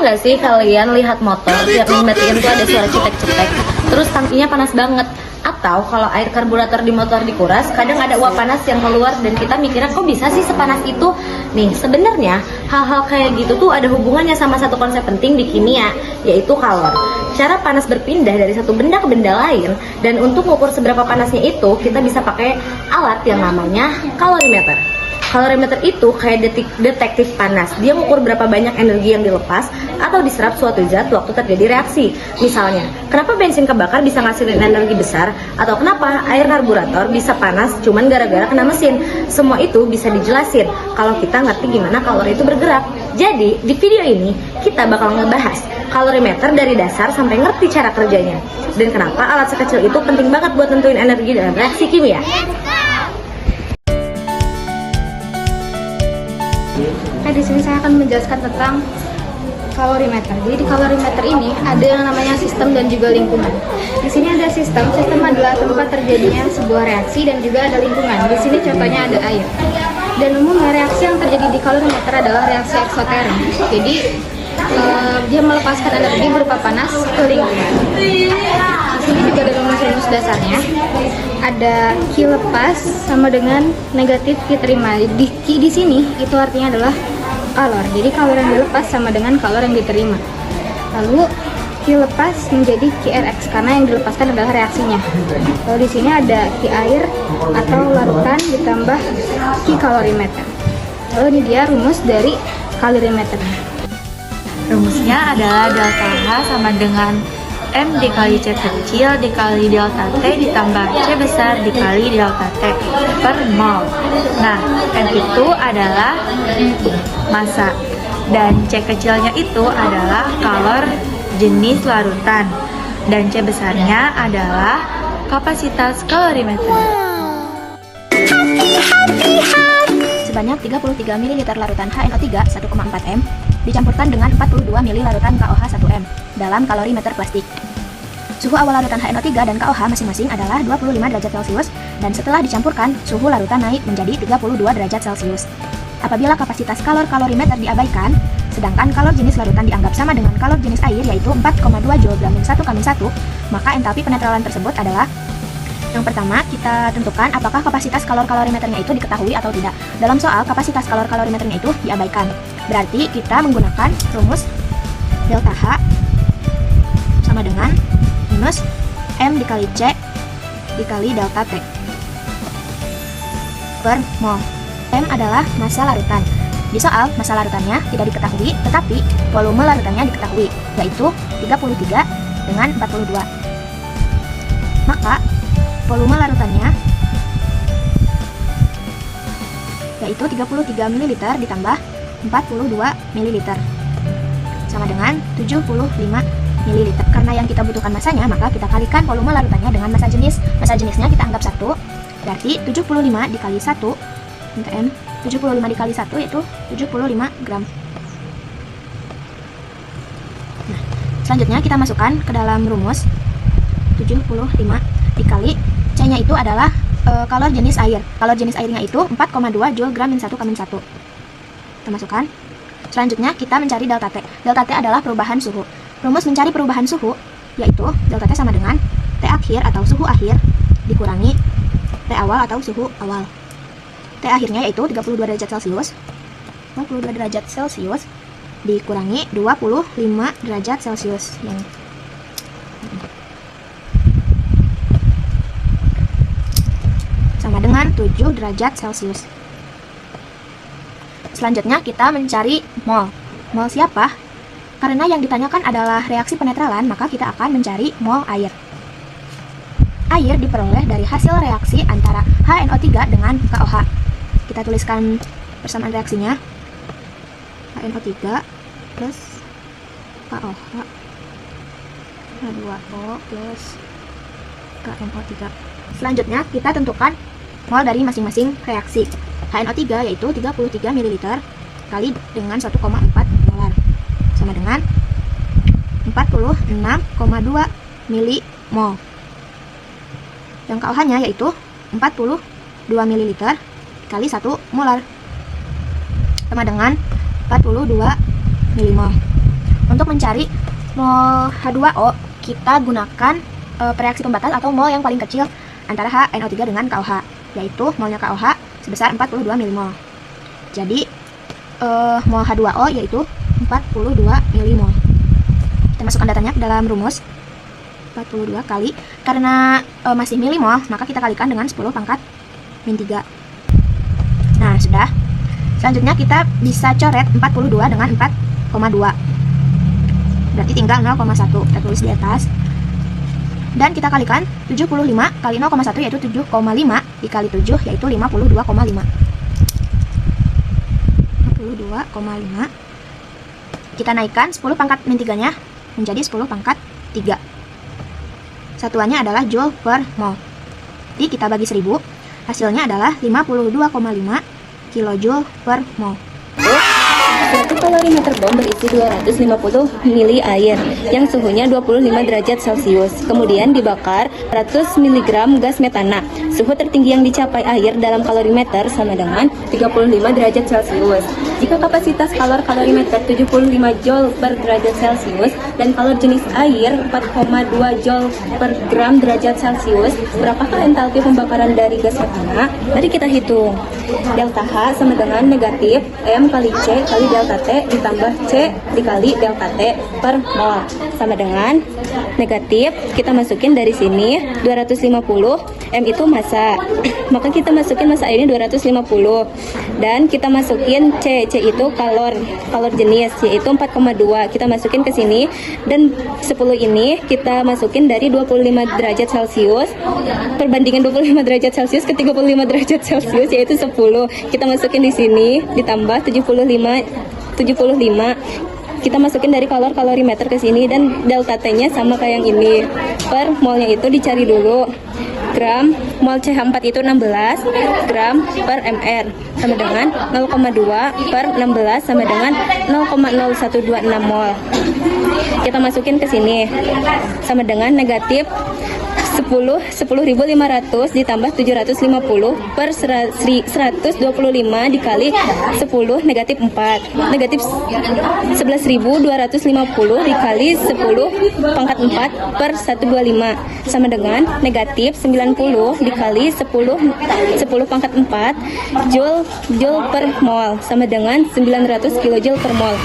nggak sih kalian lihat motor yang dimatiin tuh ada suara cetek-cetek, terus tangkinya panas banget? Atau kalau air karburator di motor dikuras, kadang ada uap panas yang keluar dan kita mikirnya kok bisa sih sepanas itu? Nih, sebenarnya hal-hal kayak gitu tuh ada hubungannya sama satu konsep penting di kimia, yaitu kalor. Cara panas berpindah dari satu benda ke benda lain, dan untuk mengukur seberapa panasnya itu, kita bisa pakai alat yang namanya kalorimeter. Kalorimeter itu kayak detektif panas. Dia mengukur berapa banyak energi yang dilepas atau diserap suatu zat waktu terjadi reaksi. Misalnya, kenapa bensin kebakar bisa ngasilin energi besar, atau kenapa air karburator bisa panas cuman gara-gara kena mesin. Semua itu bisa dijelasin kalau kita ngerti gimana kalori itu bergerak. Jadi, di video ini kita bakal ngebahas kalorimeter dari dasar sampai ngerti cara kerjanya. Dan kenapa alat sekecil itu penting banget buat nentuin energi dalam reaksi kimia. Di sini saya akan menjelaskan tentang kalorimeter. Jadi di kalorimeter ini ada yang namanya sistem dan juga lingkungan. Di sini ada sistem. Sistem adalah tempat terjadinya sebuah reaksi dan juga ada lingkungan. Di sini contohnya ada air. Dan umumnya reaksi yang terjadi di kalorimeter adalah reaksi eksoterm. Jadi dia melepaskan energi berupa panas ke lingkungan. Di sini juga ada rumus-rumus dasarnya. Ada Q lepas sama dengan negatif Q terima. Di sini itu artinya adalah kalor. Jadi kalor yang dilepas sama dengan kalor yang diterima. Lalu Q lepas menjadi QRX karena yang dilepaskan adalah reaksinya. Lalu di sini ada Q air atau larutan ditambah Q kalorimeter. Lalu ini dia rumus dari kalorimeter. Rumusnya adalah delta H sama dengan M dikali C kecil dikali delta T ditambah C besar dikali delta T per mol. Nah, M itu adalah massa dan C kecilnya itu adalah kalor jenis larutan dan C besarnya adalah kapasitas kalorimeter. Sebanyak 33 ml larutan HNO3 1,4 M dicampurkan dengan 42 ml larutan KOH 1 M dalam kalorimeter plastik. Suhu awal larutan HNO3 dan KOH masing-masing adalah 25 derajat Celcius dan setelah dicampurkan, suhu larutan naik menjadi 32 derajat Celcius. Apabila kapasitas kalorimeter diabaikan, sedangkan kalor jenis larutan dianggap sama dengan kalor jenis air yaitu 4,2 Joule Min 1 K-1, maka entapi penetralan tersebut adalah: yang pertama, kita tentukan apakah kapasitas kalorimeternya itu diketahui atau tidak. Dalam soal, kapasitas kalorimeternya itu diabaikan. Berarti kita menggunakan rumus delta H sama dengan minus M dikali C dikali delta T per mol. M adalah massa larutan. Di soal, massa larutannya tidak diketahui, tetapi volume larutannya diketahui, yaitu 33 dengan 42. Maka volume larutannya yaitu 33 ml ditambah 42 ml sama dengan 75 ml. Karena yang kita butuhkan masanya, maka kita kalikan volume larutannya dengan massa jenis. Massa jenisnya kita anggap 1, berarti 75 dikali 1 M, 75 dikali 1 yaitu 75 gram. Nah, selanjutnya kita masukkan ke dalam rumus 75 dikali C-nya itu adalah kalor jenis air. Kalor jenis airnya itu 4,2 Joule gram Min 1 K-1. Kita masukkan. Selanjutnya kita mencari delta T. Delta T adalah perubahan suhu. Rumus mencari perubahan suhu yaitu delta T sama dengan T akhir atau suhu akhir dikurangi T awal atau suhu awal. T akhirnya yaitu 32 derajat Celcius. 22 derajat Celcius dikurangi 25 derajat Celcius yang sama dengan 7 derajat Celcius. Selanjutnya kita mencari mol. Mol siapa? Karena yang ditanyakan adalah reaksi penetralan, maka kita akan mencari mol air. Air diperoleh dari hasil reaksi antara HNO3 dengan KOH. Kita tuliskan persamaan reaksinya. HNO3 plus KOH H2O plus KNO3. Selanjutnya kita tentukan mol dari masing-masing reaksi. HNO3 yaitu 33 ml kali dengan 1,4 molar sama dengan 46,2 milimol. Yang KOH-nya yaitu 42 ml kali 1 molar sama dengan 42 milimol. Untuk mencari mol H2O, kita gunakan reaksi pembatas atau mol yang paling kecil antara HNO3 dengan KOH, yaitu molnya KOH sebesar 42 mmol. Jadi mol H2O yaitu 42 mmol. Kita masukkan datanya ke dalam rumus. 42 kali, karena masih milimol, maka kita kalikan dengan 10 pangkat min 3. Nah, sudah. Selanjutnya kita bisa coret 42 dengan 4,2. Berarti tinggal 0,1. Kita tulis di atas. Dan kita kalikan 75 kali 0,1 yaitu 7,5 dikali 7 yaitu 52,5. 52,5. Kita naikkan 10 pangkat min 3-nya menjadi 10 pangkat 3. Satuannya adalah joule per mol. Jadi kita bagi 1000, hasilnya adalah 52,5 kilojoule per mol. Suatu kalorimeter bom berisi 250 ml air yang suhunya 25 derajat Celcius. Kemudian dibakar 100 mg gas metana. Suhu tertinggi yang dicapai air dalam kalorimeter sama dengan 35 derajat Celcius. Jika kapasitas kalorimeter 75 joule per derajat Celcius dan kalor jenis air 4,2 joule per gram derajat Celcius, berapakah entalpi pembakaran dari gas metana? Mari kita hitung. Delta H sama dengan negatif M kali C kali delta T ditambah C dikali delta T per mol sama dengan negatif, kita masukin dari sini 250, M itu massa, maka kita masukin massa airnya 250 dan kita masukin C itu kalor jenis yaitu 4,2, kita masukin ke sini dan 10 ini kita masukin dari 25 derajat Celcius, perbandingan 25 derajat Celcius ke 35 derajat Celcius yaitu 10, kita masukin di sini ditambah 75 kita masukin dari kalorimeter ke sini dan delta T-nya sama kayak yang ini. Per molnya itu dicari dulu. Gram mol CH4 itu 16 gram per mr sama dengan 0,2 per 16 sama dengan 0,0126 mol. Kita masukin ke sini sama dengan negatif 10.500 ditambah 750 per 125 dikali 10 negatif 4 negatif 11.250 dikali 10 pangkat 4 per 125 sama dengan negatif 90 dikali 10 pangkat 4 joule per mol sama dengan 900 kilojoule per mol.